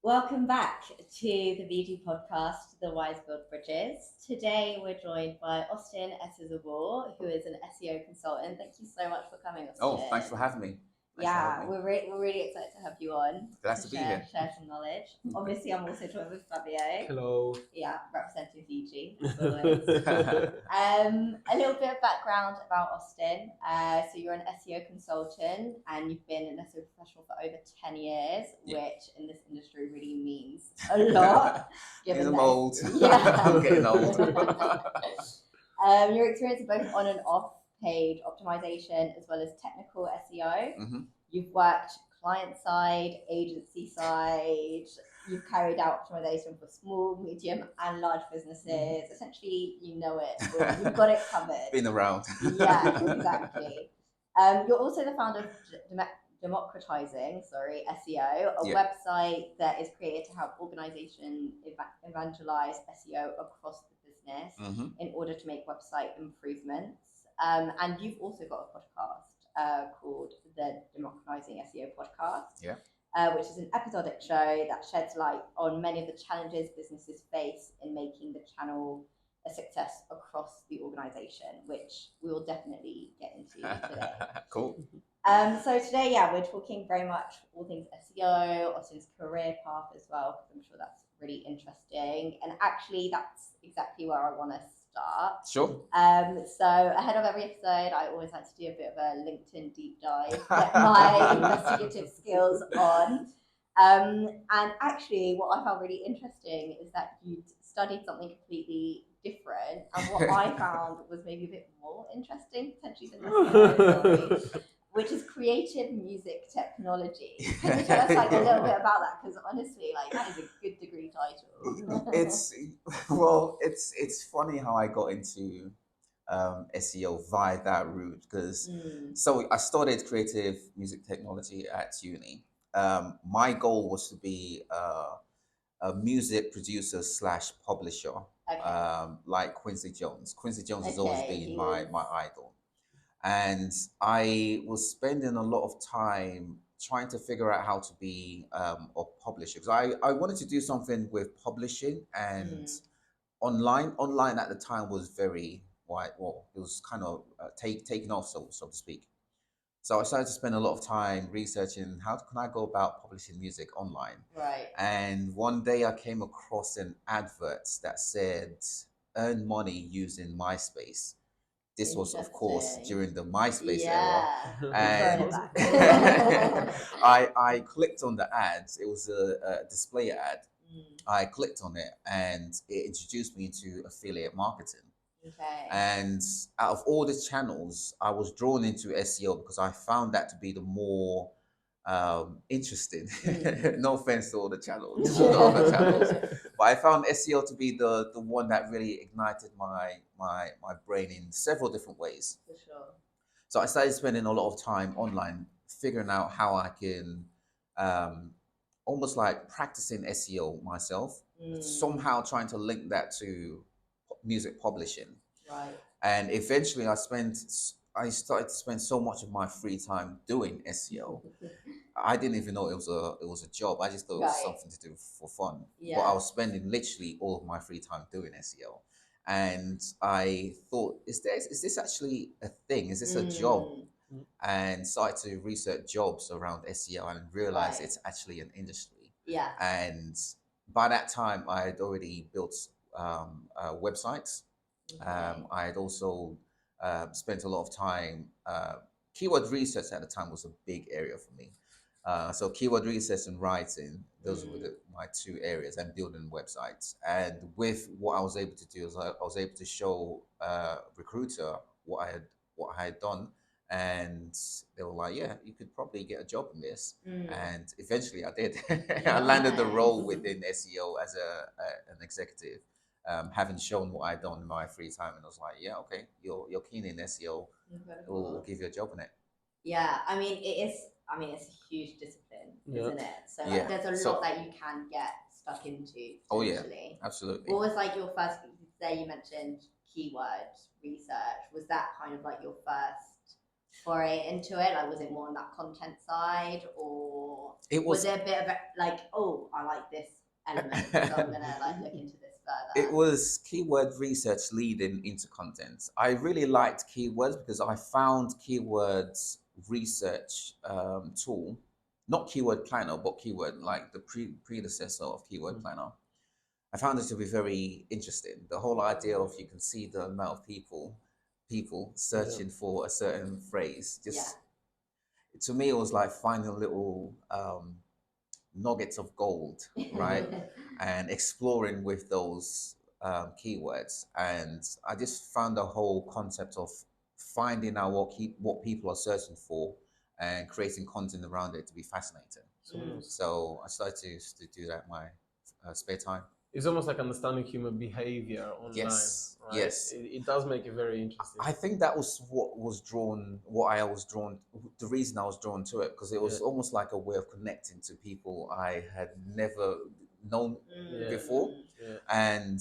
Welcome back to the VG podcast, The Wise Build Bridges. Today we're joined by Austine Esezobor, who is an SEO consultant. Thank you so much for coming, Austine. Oh, thanks for having me. We're really excited to have you on. Glad to be here. Share some knowledge. Obviously, I'm also joined with Fabio. Hello. Yeah, representing VG, as always. A little bit of background about Austine. So you're an SEO consultant and you've been an SEO professional for over 10 years, which in this industry really means a lot. I'm old. Yeah. I'm getting old. Your experience both on and off page optimization as well as technical SEO. Mm-hmm. You've worked client side, agency side. You've carried out optimization for small, medium, and large businesses. Essentially, you know it. You've got it covered. Been around. Yeah, exactly. You're also the founder of Demoratizing, SEO, a website that is created to help organizations evangelize SEO across the business in order to make website improvements. And you've also got a podcast called the Demoratizing SEO podcast, which is an episodic show that sheds light on many of the challenges businesses face in making the channel a success across the organization, which we will definitely get into today. Cool. So today, we're talking very much all things SEO, Austine's career path as well, because I'm sure that's really interesting. And actually, that's exactly where I want to start. Sure. So ahead of every episode, I always like to do a bit of a LinkedIn deep dive, get my investigative skills on. And actually, what I found really interesting is that you'd studied something completely different, and what I found was maybe a bit more interesting, potentially than SEO, which is creative music technology. Can you tell us a little bit about that? Because honestly, that is a good degree title. It's funny how I got into SEO via that route, because so I studied creative music technology at uni. My goal was to be a music producer / publisher, like Quincy Jones. Quincy Jones has always been my idol. And I was spending a lot of time trying to figure out how to be a publisher, because I wanted to do something with publishing and online. Online at the time was very it was kind of taken off, so to speak. So I started to spend a lot of time researching how can I go about publishing music online. Right. And one day I came across an advert that said earn money using MySpace. This was, of course, during the MySpace era. And I clicked on the ads. It was a display ad. I clicked on it and it introduced me to affiliate marketing. Okay. And out of all the channels, I was drawn into SEO because I found that to be the more interesting. No offense to all the channels, all the other channels, but I found SEO to be the one that really ignited my brain in several different ways. For sure. So I started spending a lot of time online figuring out how I can almost like practicing SEO myself, somehow trying to link that to music publishing. Right. And eventually I started to spend so much of my free time doing SEO. I didn't even know it was a job. I just thought it was something to do for fun. Yeah. But I was spending literally all of my free time doing SEO. And I thought, is this actually a thing? Is this a job? And started to research jobs around SEO and realized it's actually an industry. Yeah. And by that time, I had already built websites. I had also spent a lot of time. Keyword research at the time was a big area for me. So keyword research and writing, those were my two areas, and building websites. And with what I was able to do is I was able to show recruiter what I had done. And they were like, yeah, you could probably get a job in this. And eventually I did. I landed the role within SEO as an executive, having shown what I'd done in my free time. And I was like, yeah, okay, you're keen in SEO. We'll give you a job in it. Yeah, it's a huge discipline, isn't it? So there's a lot that you can get stuck into. Oh yeah, absolutely. What was your first? There you mentioned keyword research. Was that kind of your first foray into it? Like, was it more on that content side, or was there a bit of like, oh, I like this element, so I'm gonna like look into this further? It was keyword research leading into content. I really liked keywords because I found keywords research tool, not keyword planner, but keyword like the predecessor of keyword planner. I found it to be very interesting. The whole idea of you can see the amount of people searching for a certain phrase. Just to me, it was like finding little nuggets of gold, right? And exploring with those keywords. And I just found the whole concept of finding out what people are searching for and creating content around it to be fascinating. So I started to do that in my spare time. It's almost like understanding human behavior online. Yes, right? yes. It does make it very interesting. I think that was the reason I was drawn to it, because it was almost like a way of connecting to people I had never known before. And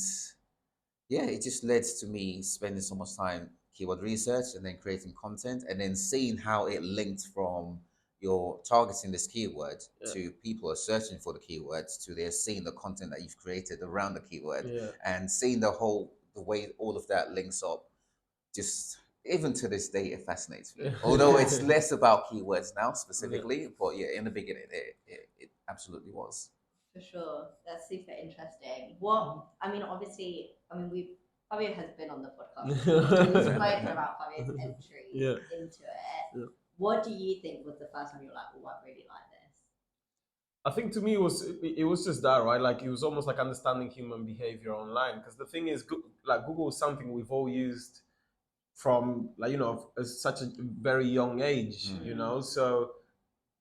it just led to me spending so much time keyword research and then creating content and then seeing how it linked from you're targeting this keyword to people are searching for the keywords to they're seeing the content that you've created around the keyword and seeing the way all of that links up. Just even to this day, it fascinates me. Although it's less about keywords now specifically, but in the beginning, it absolutely was. For sure, that's super interesting. Fabio has been on the podcast. We've spoken about Fabio's entry into it. What do you think was the first time you were like, oh, I really like this? I think to me it was just that, right? Like it was almost like understanding human behavior online. Because the thing is, like Google is something we've all used from as such a very young age, So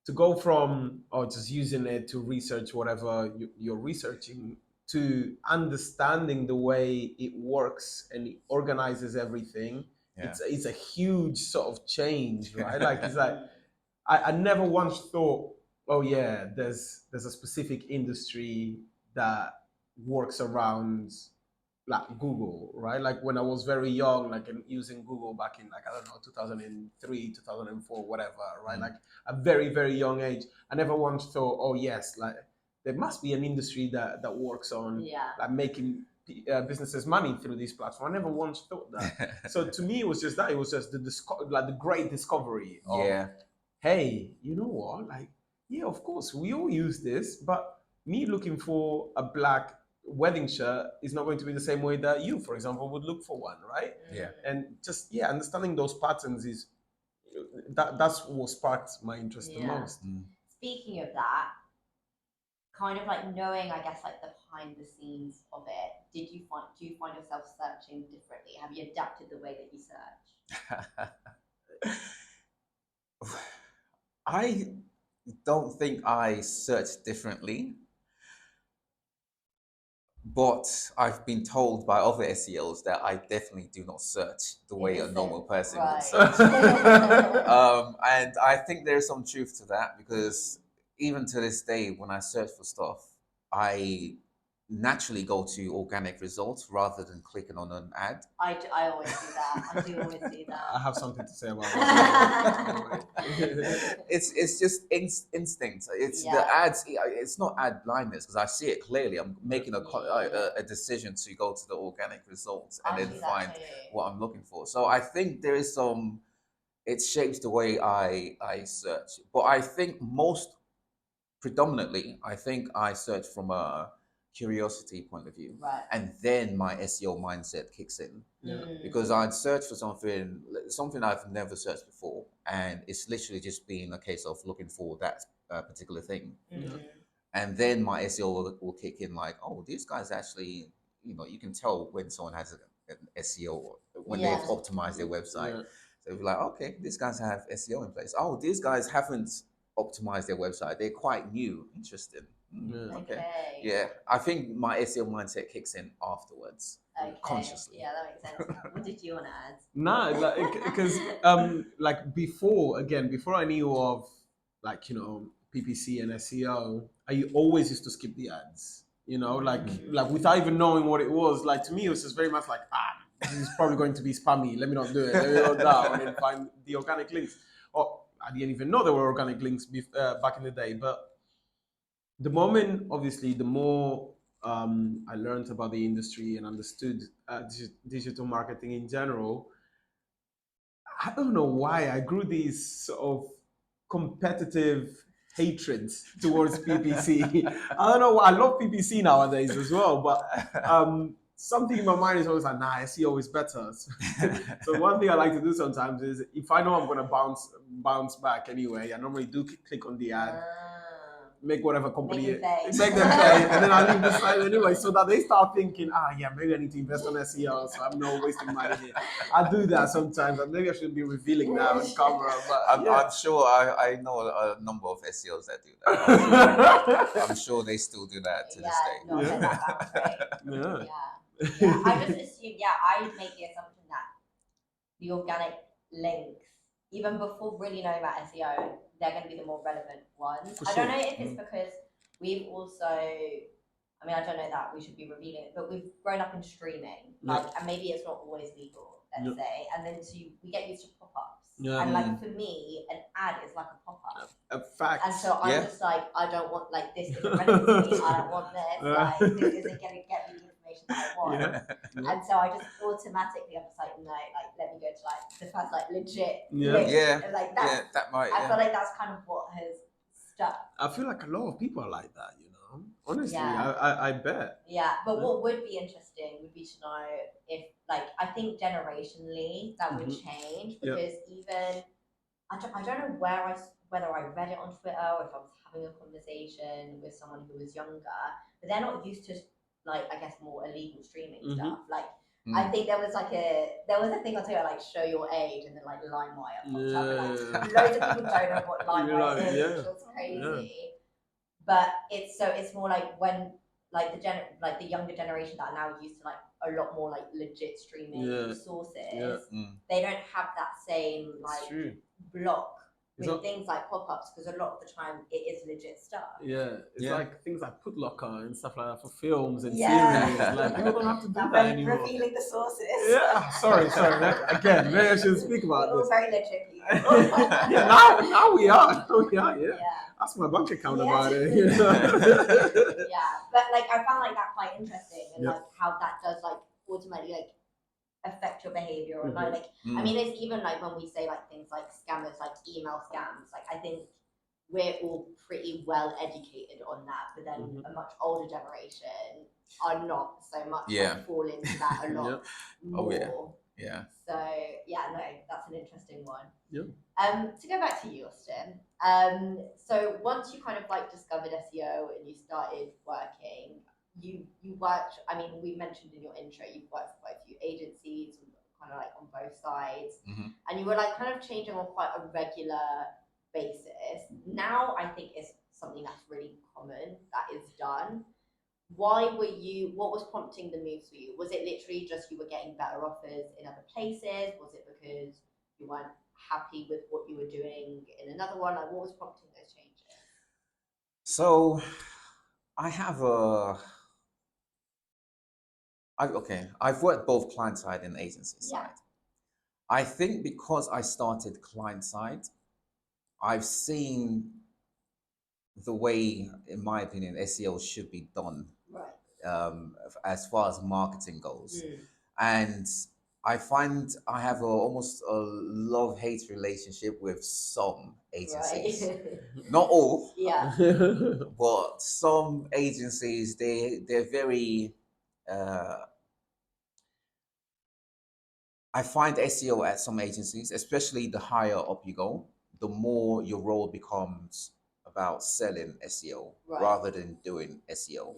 to go from just using it to research whatever you're researching to understanding the way it works and it organizes everything. It's a huge sort of change, right? Like it's like I never once thought, there's a specific industry that works around like Google, right? Like when I was very young, like using Google back in 2003, 2004, whatever, right? Like a very, very young age. I never once thought, like there must be an industry that works on like making businesses money through this platform. I never once thought that. So to me, it was just that. It was just the great discovery of, hey, you know what? Like, of course, we all use this, but me looking for a black wedding shirt is not going to be the same way that you, for example, would look for one, right? And just understanding those patterns is that's what sparked my interest the most. Speaking of that, kind of like knowing, I guess, like the behind the scenes of it, do you find yourself searching differently? Have you adapted the way that you search? I don't think I search differently, but I've been told by other SEOs that I definitely do not search the way a normal person would search. And I think there's some truth to that, because even to this day, when I search for stuff, I naturally go to organic results rather than clicking on an ad. I always do that. I do always do that. I have something to say about that. It's just instinct. It's the ads. It's not ad blindness, because I see it clearly. I'm making a decision to go to the organic results and then find what I'm looking for. So I think there is some. It shapes the way I search, but I think predominantly, I think I search from a curiosity point of view, and then my SEO mindset kicks in, because I'd search for something I've never searched before, and it's literally just being a case of looking for that particular thing, and then my SEO will kick in, like, oh, these guys actually, you can tell when someone has an SEO when they've optimized their website. So you're like, okay, these guys have SEO in place. Oh, these guys haven't optimized their website. They're quite new. Interesting. Okay. Yeah, I think my SEO mindset kicks in afterwards, consciously. Yeah, that makes sense. What did you want to add? No, because before I knew of PPC and SEO, I always used to skip the ads. Like without even knowing what it was. Like to me, it was just very much like, this is probably going to be spammy. Let me not do it. Let me go down and find the organic links. or I didn't even know there were organic links back in the day. But the moment, obviously, the more I learned about the industry and understood digital marketing in general, I don't know why I grew these sort of competitive hatred towards PPC. I don't know why. I love PPC nowadays as well, but something in my mind is always like, nah, SEO is better. So one thing I like to do sometimes is, if I know I'm going to bounce back anyway, I normally do click on the ad, make whatever company, make them pay, and then I leave the site anyway, so that they start thinking, yeah, maybe I need to invest on SEO, so I'm not wasting money here. I do that sometimes, and maybe I shouldn't be revealing that on camera, but I'm sure I know a number of SEOs that do that. I'm sure they still do that to this day. No, that bounce rate. Yeah. I just assume, I make the assumption that the organic links, even before really knowing about SEO, they're going to be the more relevant ones. I don't know if it's because we've also, I mean, I don't know that we should be revealing it, but we've grown up in streaming, and maybe it's not always legal, let's say, and then we get used to pop-ups. And like for me, an ad is like a pop-up. A fact. And so I'm just like, I don't want, like, this isn't relevant to me. I don't want this. Like, this isn't going to get me the information that I want. And so I just automatically, I'm just like, no, like, let me go to like the first like legit link. And like that might. I feel like that's kind of what has stuck. I feel like a lot of people are like that, you know. Honestly, I bet. Yeah, but what would be interesting would be to know if, like, I think generationally that would change, because even I don't know whether I read it on Twitter or if I was having a conversation with someone who was younger, but they're not used to, like, I guess more illegal streaming stuff. Like, I think there was a thing on Twitter, like, show your age, and then like LimeWire popped up, and like loads of people don't know what LimeWire is, which was crazy. But it's more like when like the younger generation that are now used to like a lot more like legit streaming sources, they don't have that same like block with things like pop-ups, because a lot of the time it is legit stuff. It's like things like Putlocker and stuff like that for films and series. Like, people don't have to do that anymore. Revealing the sources. Sorry. Again, maybe I should speak about this. Very legit. Now we are. Ask my bank account about it. You know? But like I found like that quite interesting, and like how that does like ultimately like affect your behavior, or like I mean, it's even like when we say like things like scammers, like email scams, like I think we're all pretty well educated on that, but then a much older generation are not so much like, fall into that a lot more. So no, that's an interesting one. To go back to you, Austine, so once you kind of like discovered SEO and you started working, you worked, I mean, we mentioned in your intro, you've worked for quite a few agencies, kind of like on both sides, and you were like kind of changing on quite a regular basis. Now I think it's something that's really common that is done. What was prompting the moves for you? Was it literally just you were getting better offers in other places? Was it because you weren't happy with what you were doing in another one? Like, what was prompting those changes? So I've worked both client side and agency side. I think because I started client side, I've seen the way, in my opinion, SEO should be done, as far as marketing goes. And I find I have almost a love-hate relationship with some agencies. Not all, but some agencies, they're very... I find SEO at some agencies, especially the higher up you go, the more your role becomes about selling SEO rather than doing SEO.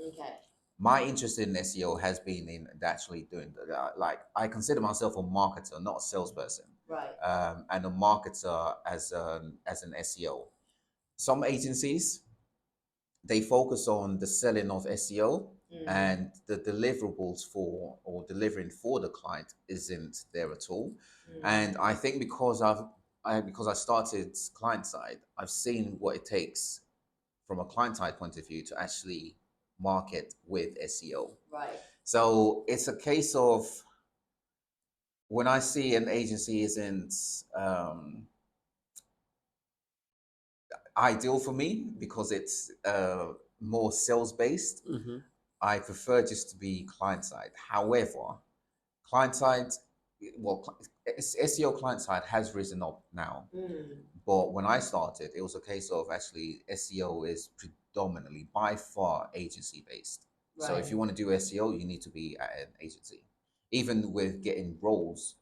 My interest in SEO has been in actually doing like, I consider myself a marketer, not a salesperson. And a marketer as an SEO. Some agencies, they focus on the selling of SEO, and the deliverables or delivering for the client isn't there at all. And I think because I started client side, I've seen what it takes from a client side point of view to actually market with SEO. So it's a case of, when I see an agency isn't ideal for me because it's more sales based. I prefer just to be client side. However, client side, well, SEO client side has risen up now. But when I started, it was a case of actually SEO is predominantly by far agency based. So if you want to do SEO, you need to be at an agency. Even with getting roles,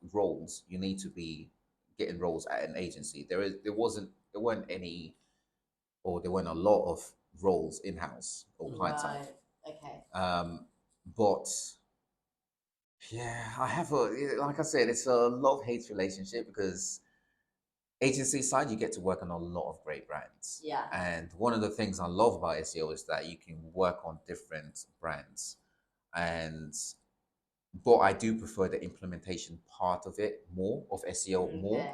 you need to be getting roles at an agency. There weren't any, or there weren't a lot of roles in house or client side. Okay. But yeah, I have like I said, it's a love-hate relationship because agency side, you get to work on a lot of great brands. Yeah. And one of the things I love about SEO is that you can work on different brands. But I do prefer the implementation part of it more, of SEO more.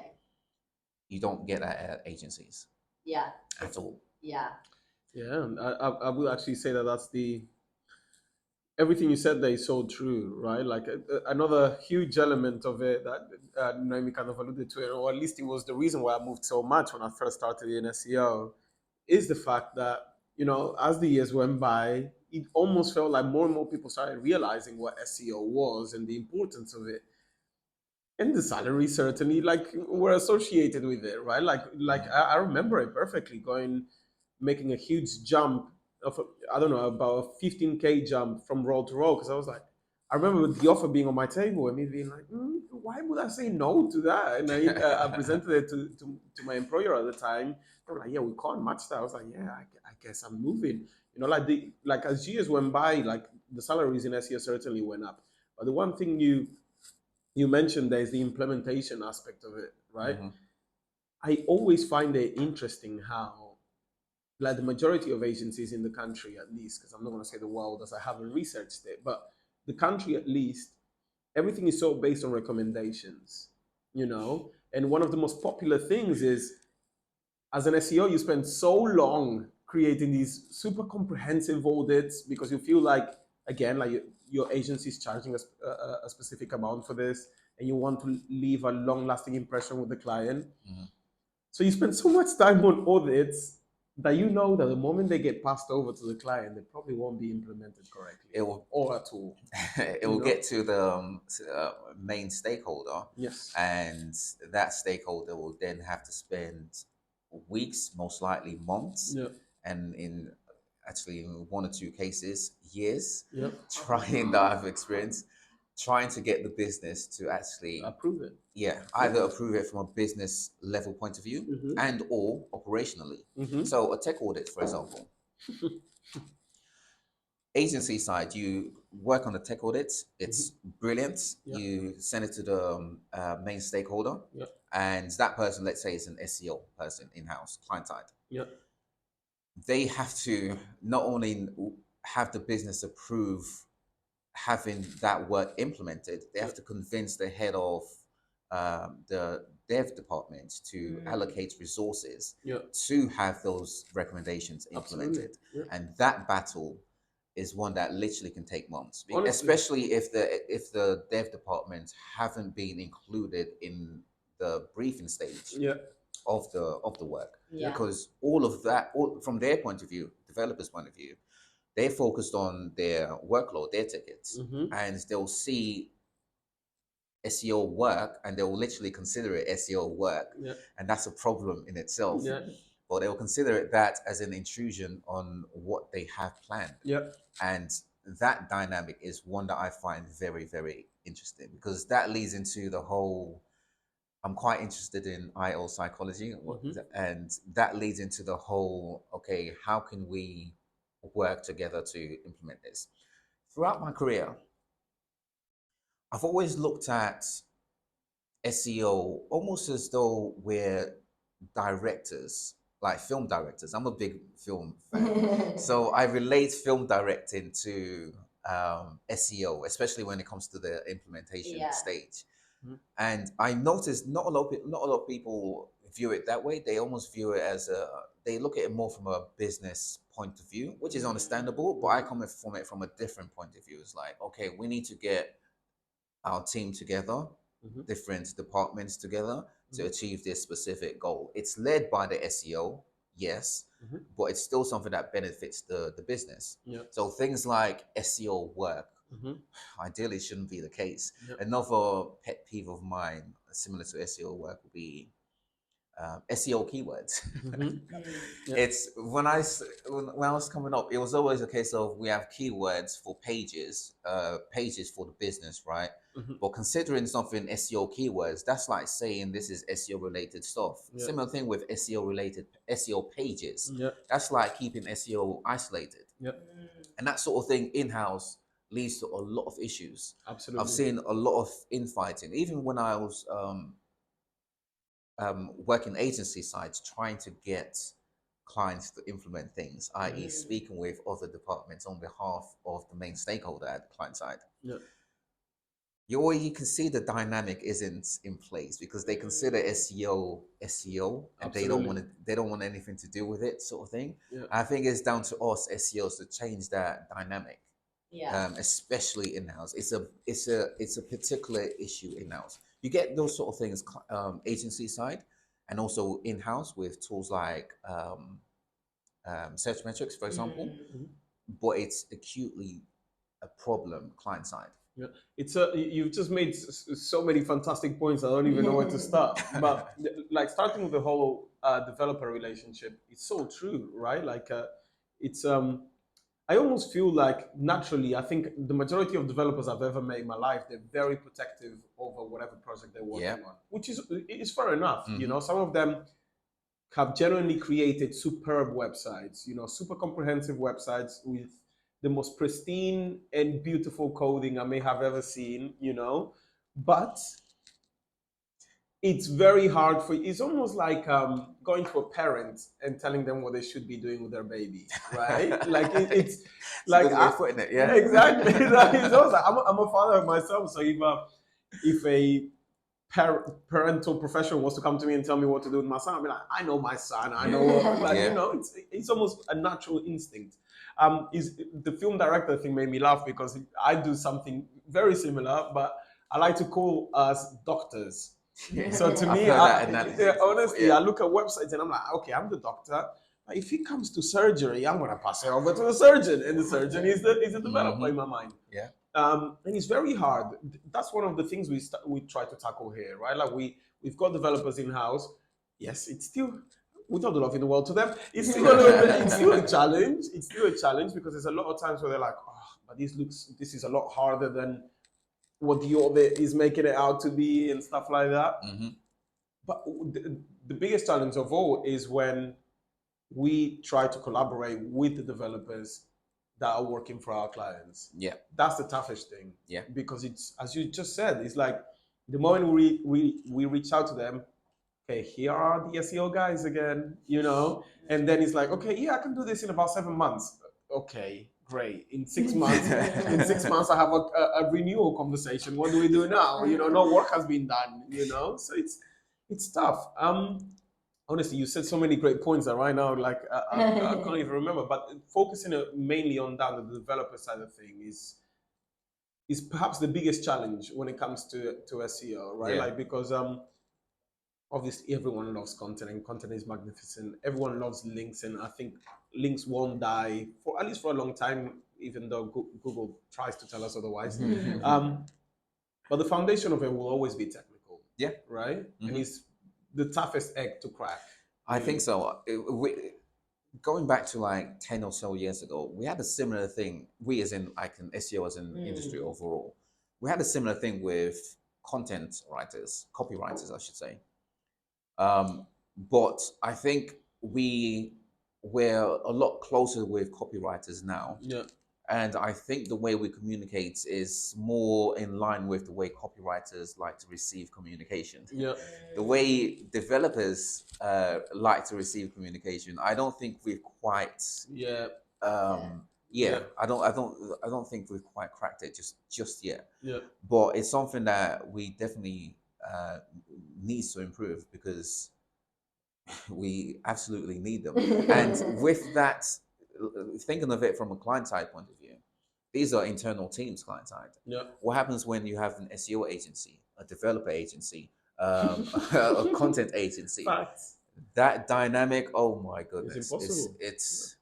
You don't get that at agencies. Yeah. At all. Yeah. Yeah, I will actually say that that's everything you said there is so true, right? Like another huge element of it that Naomi kind of alluded to, or at least it was the reason why I moved so much when I first started in SEO, is the fact that, as the years went by, it almost felt like more and more people started realizing what SEO was and the importance of it. And the salary certainly were associated with it, right? I remember it perfectly, making a huge jump of I don't know, about a 15K jump from role to role, because I was like, I remember the offer being on my table and me being like, why would I say no to that? And I presented it to my employer at the time. They were like, yeah, we can't match that. I was like, yeah, I guess I'm moving. Like as years went by, like the salaries in SEO certainly went up. But the one thing you mentioned there is the implementation aspect of it, right? I always find it interesting how, like, the majority of agencies in the country, at least, because I'm not going to say the world as I haven't researched it, but the country at least, everything is so based on recommendations, And one of the most popular things is, as an SEO, you spend so long creating these super comprehensive audits because you feel like, again, like your agency is charging a specific amount for this, and you want to leave a long-lasting impression with the client. So you spend so much time on audits that that the moment they get passed over to the client, they probably won't be implemented correctly or at all. It will get to the main stakeholder. Yes. And that stakeholder will then have to spend weeks, most likely months, and in one or two cases, years, trying that I've experienced, trying to get the business to actually approve it. Yeah, either approve it from a business level point of view and or operationally. So a tech audit, for example. Agency side, you work on the tech audits. It's brilliant. You send it to the main stakeholder, and that person, let's say, is an SEO person in-house, client side. They have to not only have the business approve having that work implemented, they have to convince the head of the dev department to allocate resources to have those recommendations implemented. And that battle is one that literally can take months. Honestly. Especially if the dev department haven't been included in the briefing stage of the work. Because all of that, from their point of view, developers' point of view, they're focused on their workload, their tickets, and they'll see SEO work and they'll literally consider it SEO work, and that's a problem in itself. But they'll consider it that as an intrusion on what they have planned. And that dynamic is one that I find very, very interesting, because that leads into the whole. I'm quite interested in IO psychology, and that leads into the whole. Okay, how can we work together to implement this? Throughout my career, I've always looked at SEO almost as though we're directors, like film directors. I'm a big film fan. So I relate film directing to SEO, especially when it comes to the implementation stage. And I noticed not a lot of people view it that way. They almost view it as they look at it more from a business point of view, which is understandable, but I come from it from a different point of view. It's like, okay, we need to get our team together, different departments together to achieve this specific goal. It's led by the SEO, yes, but it's still something that benefits the business. Yeah. So things like SEO work, ideally shouldn't be the case. Another pet peeve of mine, similar to SEO work, would be SEO keywords. It's when I was coming up, it was always a case of we have keywords for pages, pages for the business, right? But considering something SEO keywords, that's like saying this is SEO related stuff. Similar thing with SEO related SEO pages. That's like keeping SEO isolated. And that sort of thing in house leads to a lot of issues. Absolutely. I've seen a lot of infighting, even when I was working agency sides, trying to get clients to implement things, i.e. speaking with other departments on behalf of the main stakeholder at the client side. You can see the dynamic isn't in place because they consider SEO, and they don't want anything to do with it, sort of thing. I think it's down to us SEOs to change that dynamic. Especially in-house. It's a particular issue in-house. You get those sort of things agency side and also in-house with tools like search metrics, for example, but it's acutely a problem client side. It's you've just made so many fantastic points. I don't even know where to start. But like starting with the whole developer relationship, it's so true, right? Like it's I almost feel like naturally, I think the majority of developers I've ever met in my life, they're very protective over whatever project they're working on, which is fair enough. You know, some of them have genuinely created superb websites, you know, super comprehensive websites with the most pristine and beautiful coding I may have ever seen, you know, but it's very hard for, it's almost like going to a parent and telling them what they should be doing with their baby, right? Like it's like, a good way of putting it, yeah. Exactly. It's also, I'm a father myself, so if a parental professional wants to come to me and tell me what to do with my son, I'll be like, I know my son, I know, you know, it's almost a natural instinct. Is the film director thing made me laugh because I do something very similar, but I like to call us doctors. So to me, honestly, I look at websites and I'm like, okay, I'm the doctor. But if it comes to surgery, I'm gonna pass it over to the surgeon, and the surgeon is the developer in my mind. And it's very hard. That's one of the things we try to tackle here, right? Like we've got developers in house. Yes, it's still, with all the love in the world to them, it's still a challenge. It's still a challenge because there's a lot of times where they're like, oh, but this is a lot harder than what the other is making it out to be and stuff like that. But the biggest challenge of all is when we try to collaborate with the developers that are working for our clients. That's the toughest thing. Because it's, as you just said, it's like the moment we reach out to them, okay, here are the SEO guys again, you know, and then it's like, okay, yeah, I can do this in about 7 months. Okay, great. In 6 months, I have a renewal conversation. What do we do now? You know, no work has been done, you know, so it's tough. Honestly, you said so many great points that right now, like I can't even remember. But focusing mainly on that, the developer side of things is perhaps the biggest challenge when it comes to SEO, right? Like because obviously everyone loves content and content is magnificent. Everyone loves links, and I think links won't die for at least for a long time, even though Google tries to tell us otherwise. But the foundation of it will always be technical. Right? And it's the toughest egg to crack. I think so. Going back to like 10 or so years ago, we had a similar thing. We as in like an SEO as an industry overall, we had a similar thing with content writers, copywriters, I should say. But I think we're a lot closer with copywriters now. And I think the way we communicate is more in line with the way copywriters like to receive communication. The way developers like to receive communication, I don't think we've quite. I don't think we've quite cracked it just yet. But it's something that we definitely needs to improve because we absolutely need them. And with that, thinking of it from a client side point of view, these are internal teams client side. What happens when you have an SEO agency, a developer agency, a content agency? that dynamic, oh my It's goodness, impossible. it's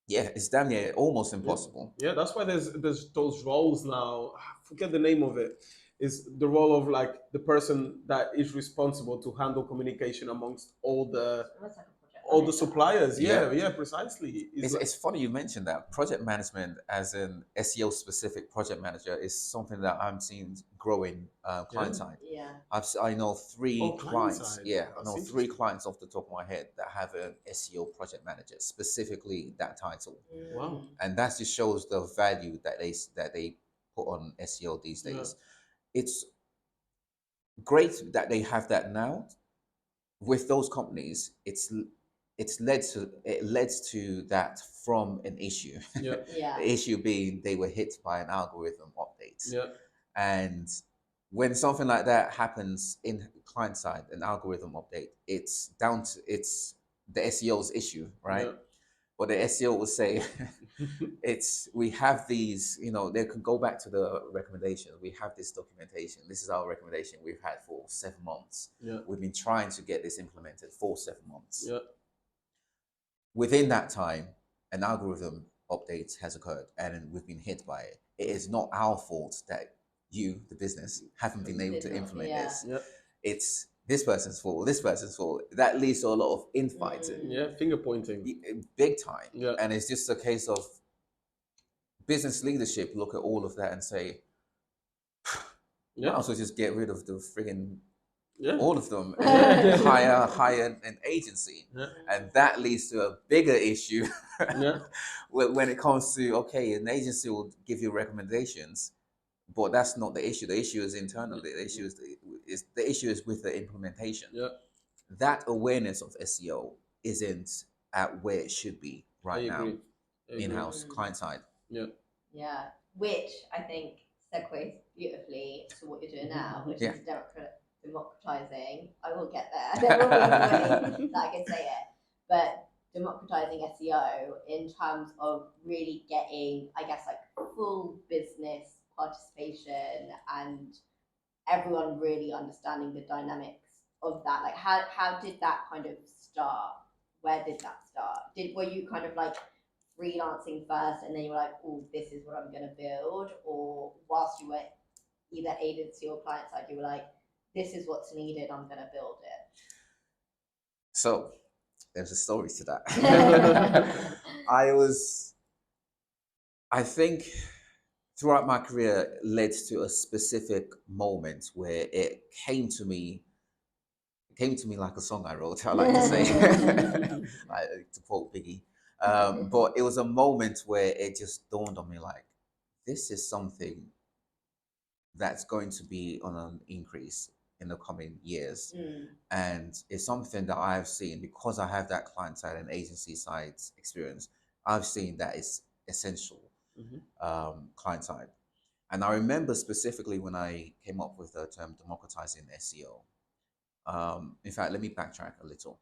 yeah, it's damn near almost Yeah. impossible. Yeah, that's why there's those roles now. I forget the name of it. Is the role of like the person that is responsible to handle communication amongst Almost like a project all the manager. suppliers. Yeah. Yeah, yeah, precisely. It's like, It's funny you mentioned that. Project management as an SEO specific project manager is something that I'm seeing growing client Yeah. side. Yeah. I know three client clients. side. Yeah, I That's know three interesting. clients off the top of my head that have an SEO project manager, specifically that title, Wow. and that just shows the value that they put on SEO these Yeah. days. It's great that they have that now. With those companies, it led to that from an issue. Yeah. Yeah. The issue being they were hit by an algorithm update. Yeah. And when something like that happens in client side, an algorithm update, it's the SEO's issue, right? Yeah. But the SEO will say we have these, they can go back to the recommendation. We have this documentation. This is our recommendation we've had for 7 months. Yeah. We've been trying to get this implemented for 7 months. Yeah. Within that time, an algorithm update has occurred and we've been hit by it. It is not our fault that you, the business, haven't been able to implement this. Yeah. It's this person's fault, this person's fault. That leads to a lot of infighting, Yeah. Finger pointing. big time. Yeah. And it's just a case of business leadership look at all of that and say, might Yeah. as well just get rid of the friggin' Yeah. all of them Yeah. and hire an agency. Yeah. And that leads to a bigger issue Yeah. when it comes to, okay, an agency will give you recommendations, but that's not the issue. The issue is internally. The issue is with the implementation. Yeah. That awareness of SEO isn't at where it should be right now, in-house, client side. Yeah. Yeah, which I think segues beautifully to what you're doing now, which Yeah. is democratizing. I will get there. There will be a way that I can say it, but democratizing SEO in terms of really getting, I guess, like full business participation and everyone really understanding the dynamics of that. Like, how did that kind of start? Where did that start? Were you kind of like freelancing first and then you were like, oh, this is what I'm going to build? Or whilst you were either agency or client side, you were like, this is what's needed, I'm going to build it? So there's a story to that. I think throughout my career led to a specific moment where it came to me like a song I wrote, I like to say, to quote Biggie. But it was a moment where it just dawned on me like, this is something that's going to be on an increase in the coming years. And it's something that I've seen because I have that client side and agency side experience. I've seen that it's essential, client side. And I remember specifically when I came up with the term democratizing SEO. In fact, let me backtrack a little.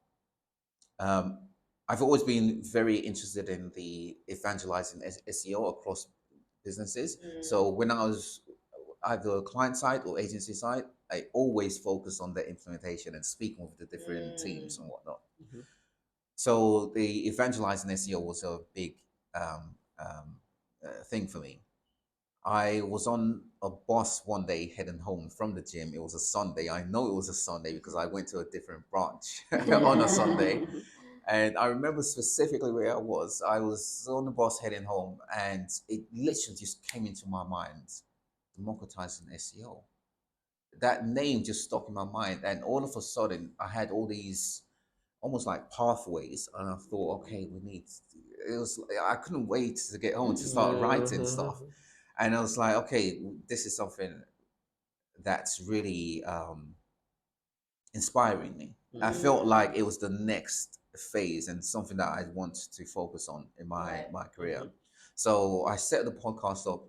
I've always been very interested in the evangelizing SEO across businesses. So when I was either client side or agency side, I always focused on the implementation and speaking with the different teams and whatnot. So the evangelizing SEO was a big thing for me. I was on a bus one day heading home from the gym. It was a Sunday. I know it was a Sunday because I went to a different branch on a Sunday. And I remember specifically where I was. I was on the bus heading home, and it literally just came into my mind, democratizing SEO. That name just stuck in my mind. And all of a sudden, I had all these almost like pathways. And I thought, okay, I couldn't wait to get home to start writing stuff. And I was like, okay, this is something that's really inspiring me. I felt like it was the next phase and something that I want to focus on in my career. So I set the podcast up.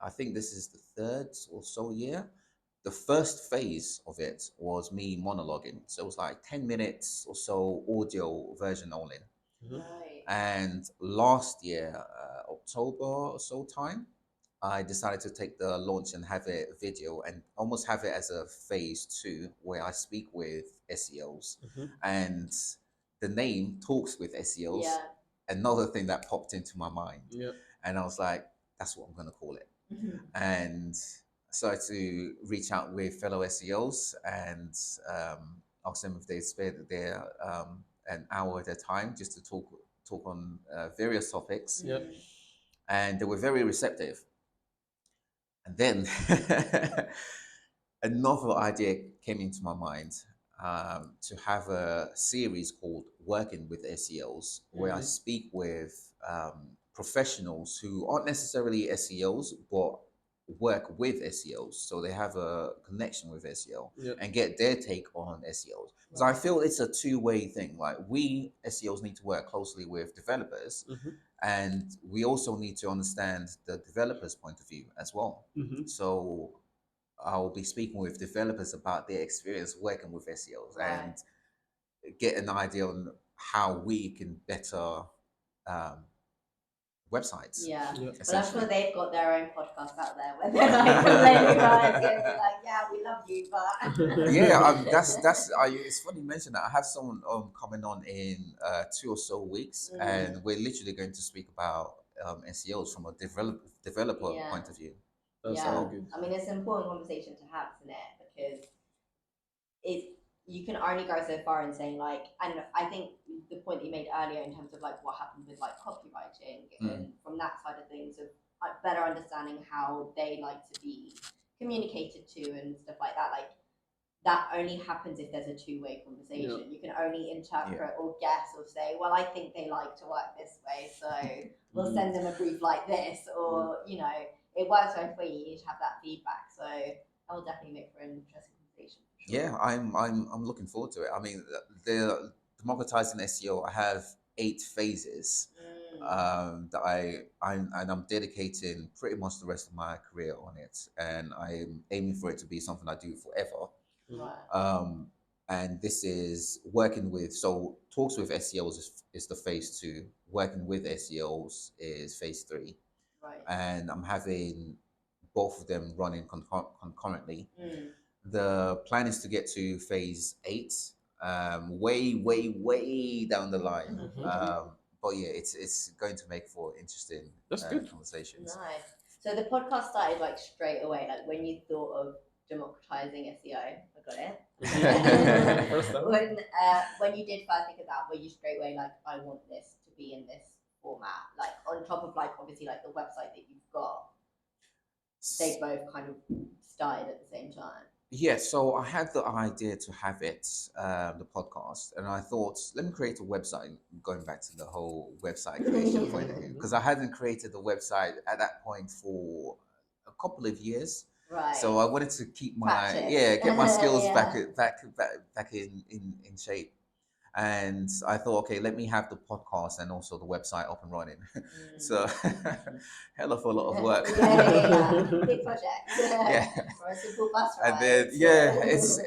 I think this is the third or so year. The first phase of it was me monologuing. So it was like 10 minutes or so audio version only. Right. And last year, October or so time, I decided to take the launch and have it video and almost have it as a phase 2 where I speak with SEOs. And the name talks with SEOs. Yeah. Another thing that popped into my mind. Yeah. And I was like, that's what I'm going to call it. And I started to reach out with fellow SEOs and ask them if they spared their an hour at a time just to talk on various topics. Yeah. And they were very receptive. And then another idea came into my mind to have a series called Working with SEOs, where I speak with professionals who aren't necessarily SEOs, but work with SEOs. So they have a connection with SEO and get their take on SEOs. So I feel it's a two-way thing. Like we SEOs need to work closely with developers. And we also need to understand the developer's point of view as well. So I'll be speaking with developers about their experience working with SEOs and get an idea on how we can better websites. Yeah. Well, I'm essentially. sure they've got their own podcast out there where they're like complaining about it. They're like, yeah, we love you, but Yeah, that's. It's funny you mention that. I have someone coming on in 2 or so weeks, and we're literally going to speak about SEOs from a developer point of view. That's yeah. very good. I mean, it's an important conversation to have, isn't it? Because you can only go so far in saying like, and I think the point that you made earlier in terms of like what happens with like copywriting and from that side of things of better understanding how they like to be communicated to and stuff like that, like that only happens if there's a two-way conversation. You can only interpret or guess or say, well, I think they like to work this way, so we'll send them a brief like this, or you know, it works both ways. You need to have that feedback, so that will definitely make for an interesting conversation. Sure. Yeah, I'm looking forward to it. I mean, the democratizing SEO. I have 8 phases that I'm dedicating pretty much the rest of my career on it, and I'm aiming for it to be something I do forever. And this is working with talks with SEOs is the phase 2. Working with SEOs is phase 3, and I'm having both of them running concurrently. The plan is to get to phase 8, way down the line. But yeah, it's going to make for interesting conversations. Nice. So the podcast started like straight away, like when you thought of democratizing SEO. I got it. When you did first think of that, were you straight away like, I want this to be in this format, like on top of like obviously like the website that you've got? They both kind of started at the same time. Yeah, so I had the idea to have it, the podcast, and I thought, let me create a website, going back to the whole website creation point of view, because I hadn't created the website at that point for a couple of years. Right. So I wanted to keep my get my skills back in shape. And I thought, okay, let me have the podcast and also the website up and running. So, hell of a lot of work. Big project. For a simple bus ride. And then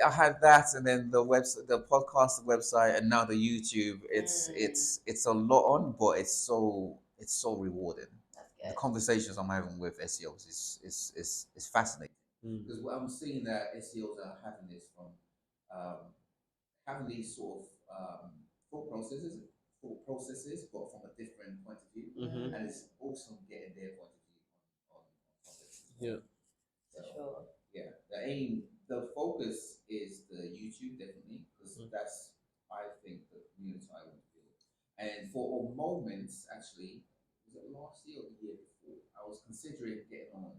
I had that, and then the website, the podcast, the website, and now the YouTube. It's a lot on, but it's so rewarding. That's good. The conversations I'm having with SEOs is fascinating because I'm seeing that SEOs are having this from having these sort of thought processes, but from a different point of view, and it's also getting their point of view on topics. So, the focus is the YouTube definitely, because that's I think the community I want to build. And for a moment, actually, was it last year or the year before? I was considering getting on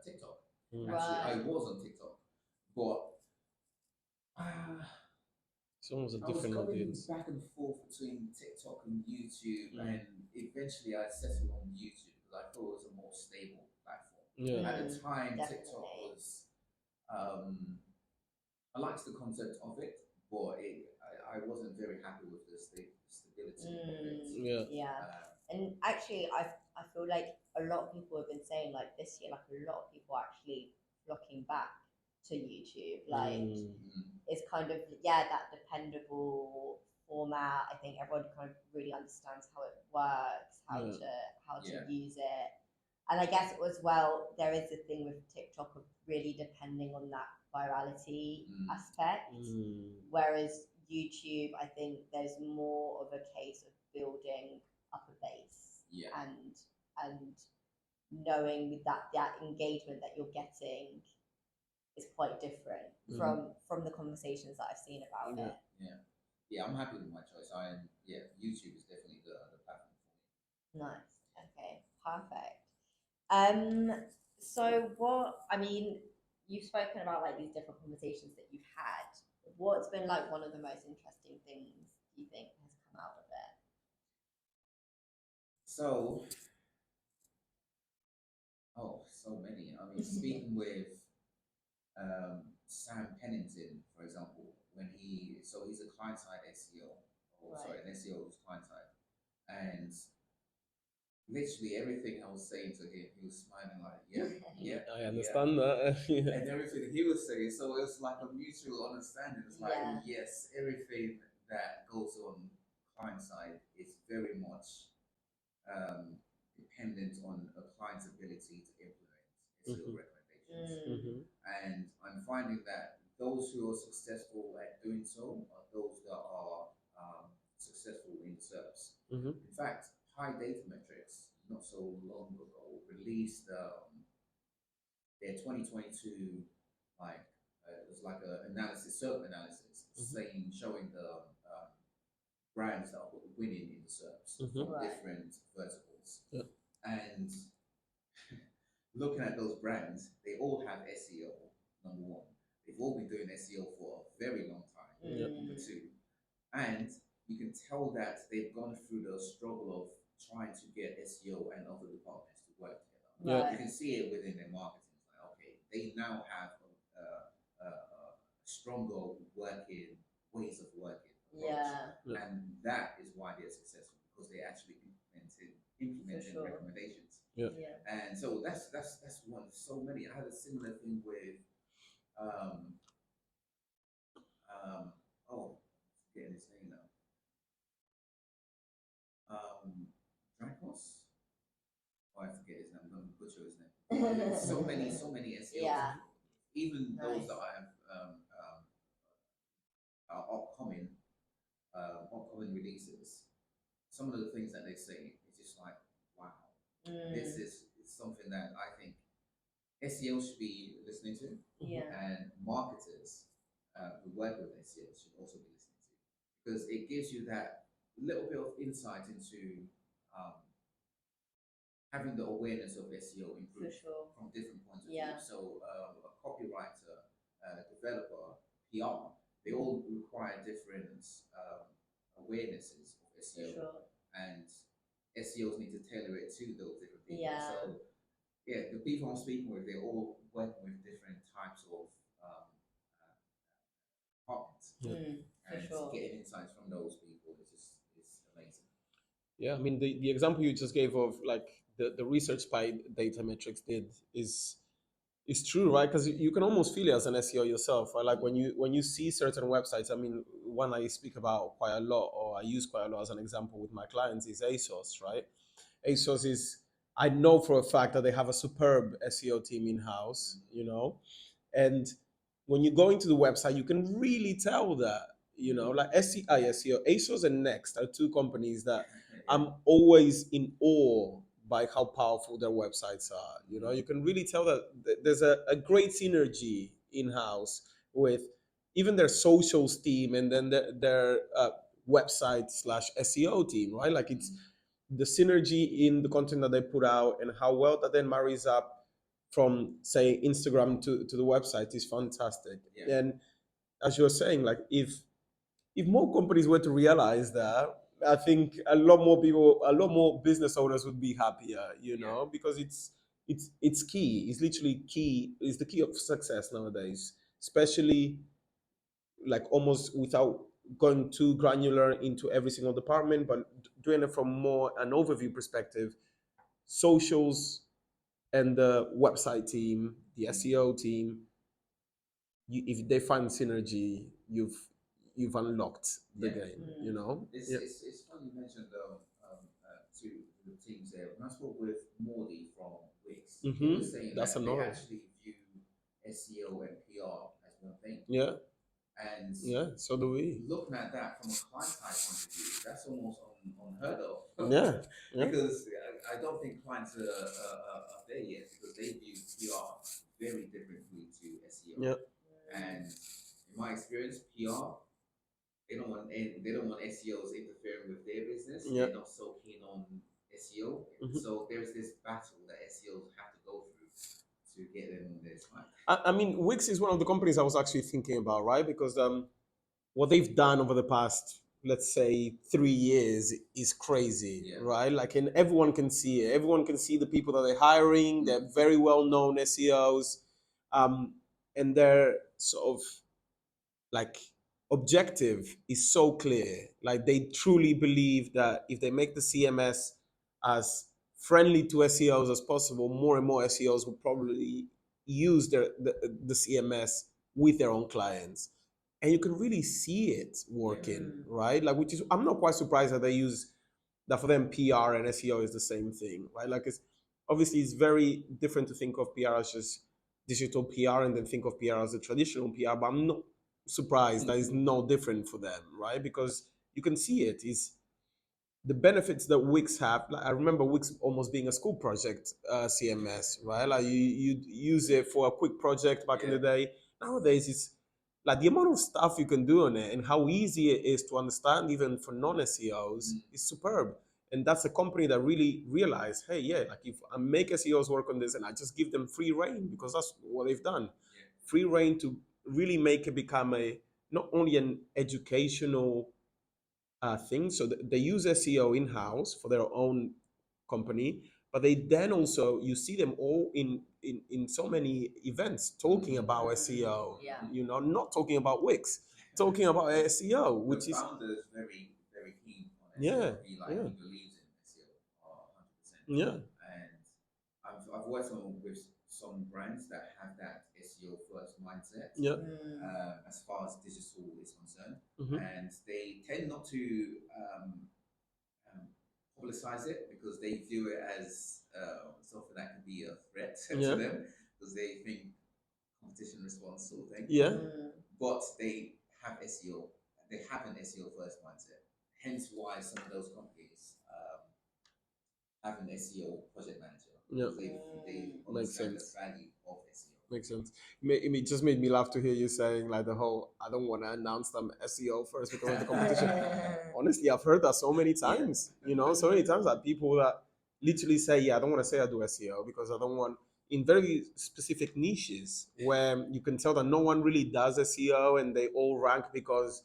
TikTok. Actually, I was on TikTok, but it's almost a I was different going audience. back and forth between TikTok and YouTube, and eventually I settled on YouTube because I thought it was a more stable platform. At the time, TikTok was, I liked the concept of it, but I wasn't very happy with the stability of it. And actually, I feel like a lot of people have been saying like this year, like a lot of people are actually flocking back to YouTube. Like it's kind of that dependable format. I think everyone kind of really understands how it works, how to use it. And I guess as well, there is a thing with TikTok of really depending on that virality aspect. Whereas YouTube, I think there's more of a case of building up a base and knowing that engagement that you're getting is quite different from the conversations that I've seen about it. Yeah, I'm happy with my choice. YouTube is definitely the platform for me. Nice. Okay, perfect. So you've spoken about like these different conversations that you've had. What's been like one of the most interesting things you think has come out of it? So many. I mean, speaking with Sam Pennington, for example, he's a client-side SEO, an SEO who's client-side, and literally everything I was saying to him, he was smiling like, yeah, I understand that. And everything he was saying, so it was like a mutual understanding. It's like, yes, everything that goes on client-side is very much dependent on a client's ability to implement SEO recommendations. And I'm finding that those who are successful at doing so are those that are successful in SERPs. In fact, High Data Metrics, not so long ago, released their 2022, it was like an analysis, SERP analysis, showing the brands that are winning in the SERPs from different verticals. And looking at those brands, they all have SEO, number one. They've all been doing SEO for a very long time, number two. And you can tell that they've gone through the struggle of trying to get SEO and other departments to work together. You can see it within their marketing. It's like, okay, they now have stronger working ways of working. And that is why they're successful, because they actually implementing recommendations. And so that's one of so many. I had a similar thing with forgetting his name now. Dracos? I forget his name. I'm going to butcher his name. so many SEOs. Even those that I have are upcoming releases. Some of the things that they say is just like, wow, this is something that I think SEO should be listening to, and marketers who work with SEO should also be listening to, because it gives you that little bit of insight into having the awareness of SEO improve from different points of view. So a copywriter, developer, PR, they all require different awarenesses of SEO, and SEOs need to tailor it to those different people. So the people I'm speaking with, they're all working with different types of departments, and getting insights from those people is amazing. Yeah, I mean the example you just gave of like the research by Data Metrics did is true, right? Because you can almost feel it as an SEO yourself, right? Like when you see certain websites. I mean, one I speak about quite a lot, or I use quite a lot as an example with my clients, is ASOS, right? ASOS is, I know for a fact that they have a superb SEO team in house, and when you go into the website, you can really tell that, like SEO, ASOS and Next are two companies that I'm always in awe by how powerful their websites are. You can really tell that there's a great synergy in house with even their socials team, and then their website / SEO team, right? Like it's the synergy in the content that they put out and how well that then marries up from, say, Instagram to the website is fantastic. And as you were saying, like if more companies were to realize that, I think a lot more business owners would be happier, because it's key. It's literally key. It's the key of success nowadays, especially like almost without going too granular into every single department, but doing it from more an overview perspective. Socials and the website team, the SEO team, if they find synergy, you've unlocked the game. It's funny you mentioned two the teams there. When I spoke with Morley from Wix, they were saying That's that they another. actually view SEO and PR as one thing. Yeah. And So do we. looking at that from a client side point of view, that's almost unheard of. Yeah. Because I don't think clients are there yet, because they view PR very differently to SEO. Yeah. And in my experience, PR, they don't want SEOs interfering with their business. Yeah. They're not so keen on SEO. So there's this battle that SEOs have to go through to get them on their side. I mean, Wix is one of the companies I was actually thinking about, right? Because what they've done over the past, let's say, 3 years is crazy, right? Like, and everyone can see it. Everyone can see the people that they're hiring. They're very well-known SEOs, and their sort of like objective is so clear. Like, they truly believe that if they make the CMS as friendly to SEOs as possible, more and more SEOs will probably use the CMS with their own clients. And you can really see it working, right? Like, which is, I'm not quite surprised that they use that. For them, PR and SEO is the same thing, right? Like, it's obviously, it's very different to think of PR as just digital PR and then think of PR as a traditional PR, but I'm not surprised that it's no different for them, right? Because you can see it is the benefits that Wix have. Like, I remember Wix almost being a school project CMS, right? Like, you use it for a quick project back in the day. Nowadays, it's like the amount of stuff you can do on it and how easy it is to understand, even for non-SEOs, is superb. And that's a company that really realized, hey, yeah, like if I make SEOs work on this and I just give them free reign, because that's what they've done, free reign to really make it become a not only an educational thing. So they use SEO in-house for their own company, but they then also, you see them all in so many events talking about SEO. You know, not talking about Wix, talking about SEO, which the is founder's very keen on SEO. He believes in SEO 100%. Yeah. And I've worked with some brands that have that SEO first mindset. As far as digital is concerned, and they tend not to publicize it, because they view it as something that could be a threat to them, because they think competition response sort of thing. But they have SEO. They have an SEO first mindset. Hence why some of those companies have an SEO project manager. They understand the value of SEO. Makes sense. It just made me laugh to hear you saying, like, the whole, I don't want to announce them SEO first because of the competition. Honestly, I've heard that so many times, so many times that people that literally say, yeah, I don't want to say I do SEO because I don't want, in very specific niches where you can tell that no one really does SEO and they all rank because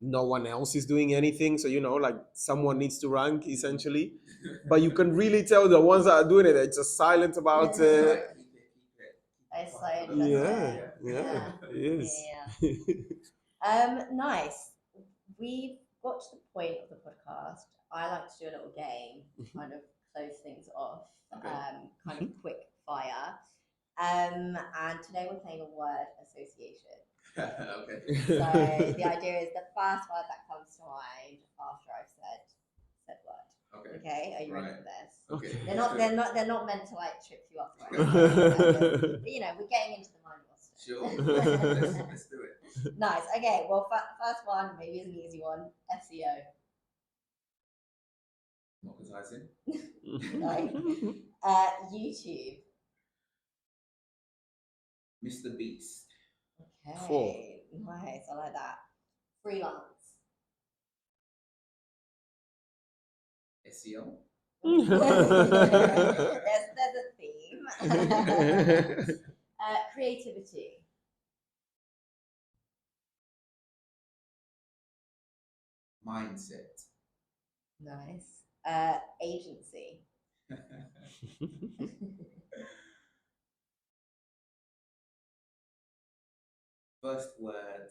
no one else is doing anything. So, like, someone needs to rank essentially. But you can really tell the ones that are doing it, they're just silent about it. It's so interesting. Yeah, it is. Nice. We've got to the point of the podcast. I like to do a little game, kind of close things off, kind of quick fire. And today we're playing a word association. So the idea is the first word that comes to mind after I've said word. Okay, are you ready for this? Okay. They're not meant to like trip you up, right? But, we're getting into the mind stuff. Sure. Let's do it. Nice. Okay. Well, first one maybe is an easy one. SEO. Demoratizing. Right. YouTube. Mr. Beast. Okay. Cool. Nice. I like that. Freelance. SEO. There's a theme. Creativity. Mindset. Nice. Agency. First word.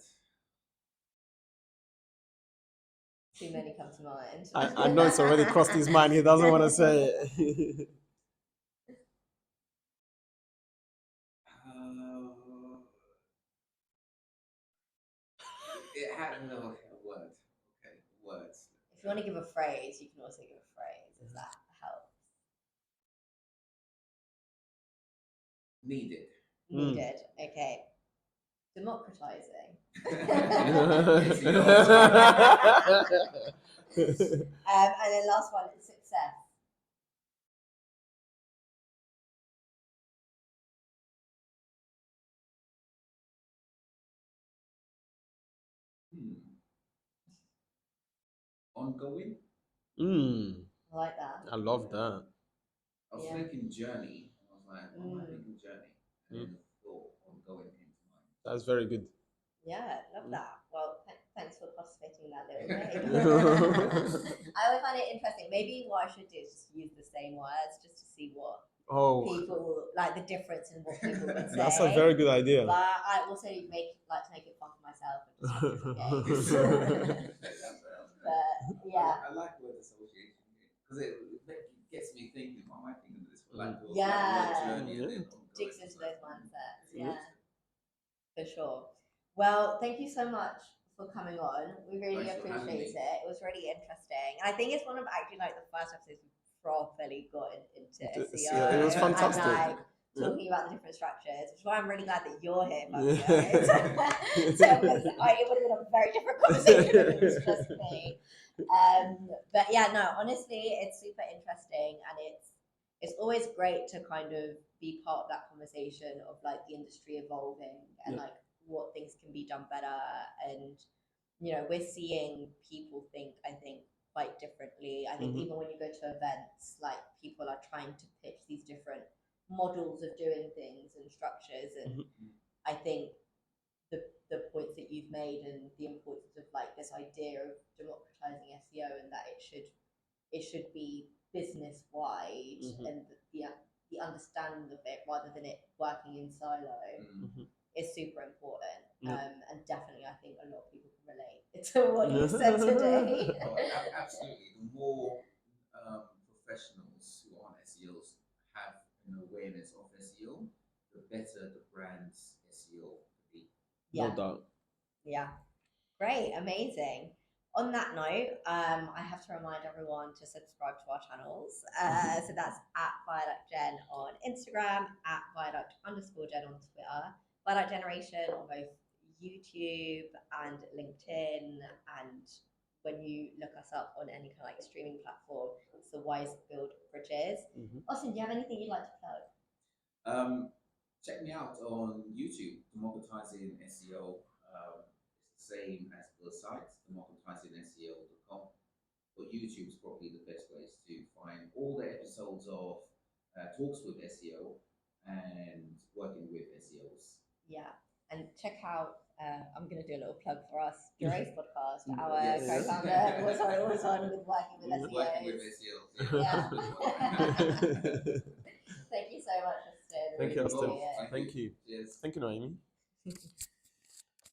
Too many come to mind. I know it's already crossed his mind. He doesn't want to say it. It had no word. Okay, words. If you want to give a phrase, you can also give a phrase. Does that help? Needed. Needed. Okay. Democratizing. And then last one is success. Ongoing. I like that. I love that. I was thinking journey. I was like, why am I thinking journey? And then the thought ongoing came to mind. That's very good. Yeah, love that. Well, thanks for participating in that little game. I always find it interesting. Maybe what I should do is just use the same words just to see what people like the difference in what people would say. That's a very good idea. But I also like to make it fun for myself and just have different games. But yeah, I like word association because it gets me thinking. What am I thinking of this? Digs into those mindsets. Yeah, for sure. Well, thank you so much for coming on. We really appreciate it. It was really interesting. And I think it's one of actually like the first episodes we properly got into SEO. Yeah, it was fantastic. And like talking about the different structures, which is why I'm really glad that you're here, Fabio. So, because it would have been a very different conversation if it was just me. But yeah, no, honestly, it's super interesting, and it's always great to kind of be part of that conversation of like the industry evolving and like what things can be done better. And you know, we're seeing people think, I think, quite differently. I think even when you go to events, like people are trying to pitch these different models of doing things and structures, and I think the points that you've made and the importance of like this idea of democratizing SEO and that it should be business wide and the understanding of it rather than it working in silo is super important. And definitely I think a lot of people can relate to what you said today. Absolutely. The more professionals who aren't SEOs have an awareness of SEO, the better the brand's SEO will be. No doubt. Yeah. Great. Amazing. On that note, I have to remind everyone to subscribe to our channels. So that's at Viaduct Gen on Instagram, at Viaduct_Gen on Twitter, Viaduct Generation on both YouTube and LinkedIn. And when you look us up on any kind of like streaming platform, it's the Wise Build Bridges. Austin, do you have anything you'd like to plug? Check me out on YouTube, Demoratizing SEO. Same as the site, democratizingseo.com. But YouTube is probably the best place to find all the episodes of Talks with SEO and working with SEOs. Yeah, and check out, I'm going to do a little plug for us, Dure's podcast. Our co-founder was on with Working with SEOs. Working with SEOs. Yeah. Thank you so much, Austin. Thank you, Austin. Thank you. Thank you, Naomi.